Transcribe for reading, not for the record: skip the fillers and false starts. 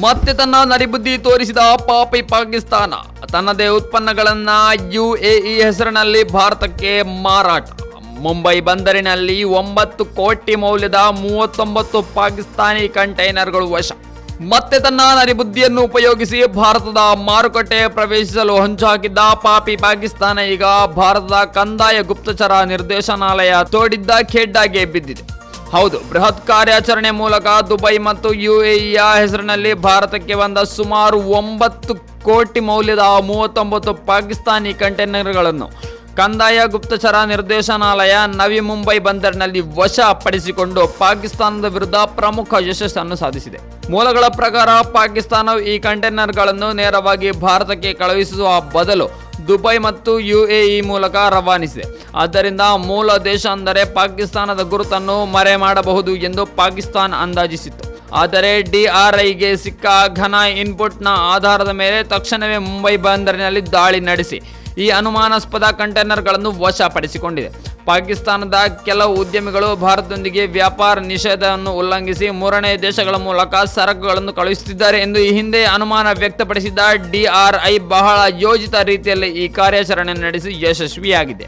ಮತ್ತೆ ತನ್ನ ನರಿಬುದ್ಧಿ ತೋರಿಸಿದ ಪಾಪಿ ಪಾಕಿಸ್ತಾನ ತನ್ನದೇ ಉತ್ಪನ್ನಗಳನ್ನ UAE ಹೆಸರಿನಲ್ಲಿ ಭಾರತಕ್ಕೆ ಮಾರಾಟ. ಮುಂಬೈ ಬಂದರಿನಲ್ಲಿ 9 ಕೋಟಿ ಮೌಲ್ಯದ 39 ಪಾಕಿಸ್ತಾನಿ ಕಂಟೈನರ್ಗಳು ವಶ. ಮತ್ತೆ ತನ್ನ ನರಿಬುದ್ಧಿಯನ್ನು ಉಪಯೋಗಿಸಿ ಭಾರತದ ಮಾರುಕಟ್ಟೆ ಪ್ರವೇಶಿಸಲು ಹೊಂಚಾಕಿದ್ದ ಪಾಪಿ ಪಾಕಿಸ್ತಾನ ಈಗ ಭಾರತದ ಕಂದಾಯ ಗುಪ್ತಚರ ನಿರ್ದೇಶನಾಲಯ ತೋಡಿದ್ದ ಖೆಡ್ಡಾಗೆ ಬಿದ್ದಿದೆ. ಹೌದು, ಬೃಹತ್ ಕಾರ್ಯಾಚರಣೆ ಮೂಲಕ ದುಬೈ ಮತ್ತು UAEಯ ಹೆಸರಿನಲ್ಲಿ ಭಾರತಕ್ಕೆ ಬಂದ ಸುಮಾರು 9 ಕೋಟಿ ಮೌಲ್ಯದ 39 ಪಾಕಿಸ್ತಾನಿ ಕಂಟೈನರ್ಗಳನ್ನು ಕಂದಾಯ ಗುಪ್ತಚರ ನಿರ್ದೇಶನಾಲಯ ನವಿ ಮುಂಬೈ ಬಂದರಿನಲ್ಲಿ ವಶಪಡಿಸಿಕೊಂಡು ಪಾಕಿಸ್ತಾನದ ವಿರುದ್ಧ ಪ್ರಮುಖ ಯಶಸ್ಸನ್ನು ಸಾಧಿಸಿದೆ. ಮೂಲಗಳ ಪ್ರಕಾರ ಪಾಕಿಸ್ತಾನವು ಈ ಕಂಟೈನರ್ಗಳನ್ನು ನೇರವಾಗಿ ಭಾರತಕ್ಕೆ ಕಳುಹಿಸುವ ಬದಲು ದುಬೈ ಮತ್ತು UAE ಮೂಲಕ ರವಾನಿಸಿದೆ. ಆದ್ದರಿಂದ ಮೂಲ ದೇಶ ಅಂದರೆ ಪಾಕಿಸ್ತಾನದ ಗುರುತನ್ನು ಮರೆ ಮಾಡಬಹುದು ಎಂದು ಪಾಕಿಸ್ತಾನ ಅಂದಾಜಿಸಿತ್ತು. ಆದರೆ DRIಗೆ ಸಿಕ್ಕ ಘನ ಇನ್ಪುಟ್ನ ಆಧಾರದ ಮೇಲೆ ತಕ್ಷಣವೇ ಮುಂಬೈ ಬಂದರಿನಲ್ಲಿ ದಾಳಿ ನಡೆಸಿ ಈ ಅನುಮಾನಾಸ್ಪದ ಕಂಟೈನರ್ಗಳನ್ನು ವಶಪಡಿಸಿಕೊಂಡಿದೆ. ಪಾಕಿಸ್ತಾನದ ಕೆಲವು ಉದ್ಯಮಿಗಳು ಭಾರತದೊಂದಿಗೆ ವ್ಯಾಪಾರ ನಿಷೇಧವನ್ನು ಉಲ್ಲಂಘಿಸಿ ಮೂರನೇ ದೇಶಗಳ ಮೂಲಕ ಸರಕುಗಳನ್ನು ಕಳುಹಿಸುತ್ತಿದ್ದಾರೆ ಎಂದು ಈ ಹಿಂದೆ ಅನುಮಾನ ವ್ಯಕ್ತಪಡಿಸಿದ್ದ DRI ಬಹಳ ಯೋಜಿತ ರೀತಿಯಲ್ಲಿ ಈ ಕಾರ್ಯಾಚರಣೆ ನಡೆಸಿ ಯಶಸ್ವಿಯಾಗಿದೆ.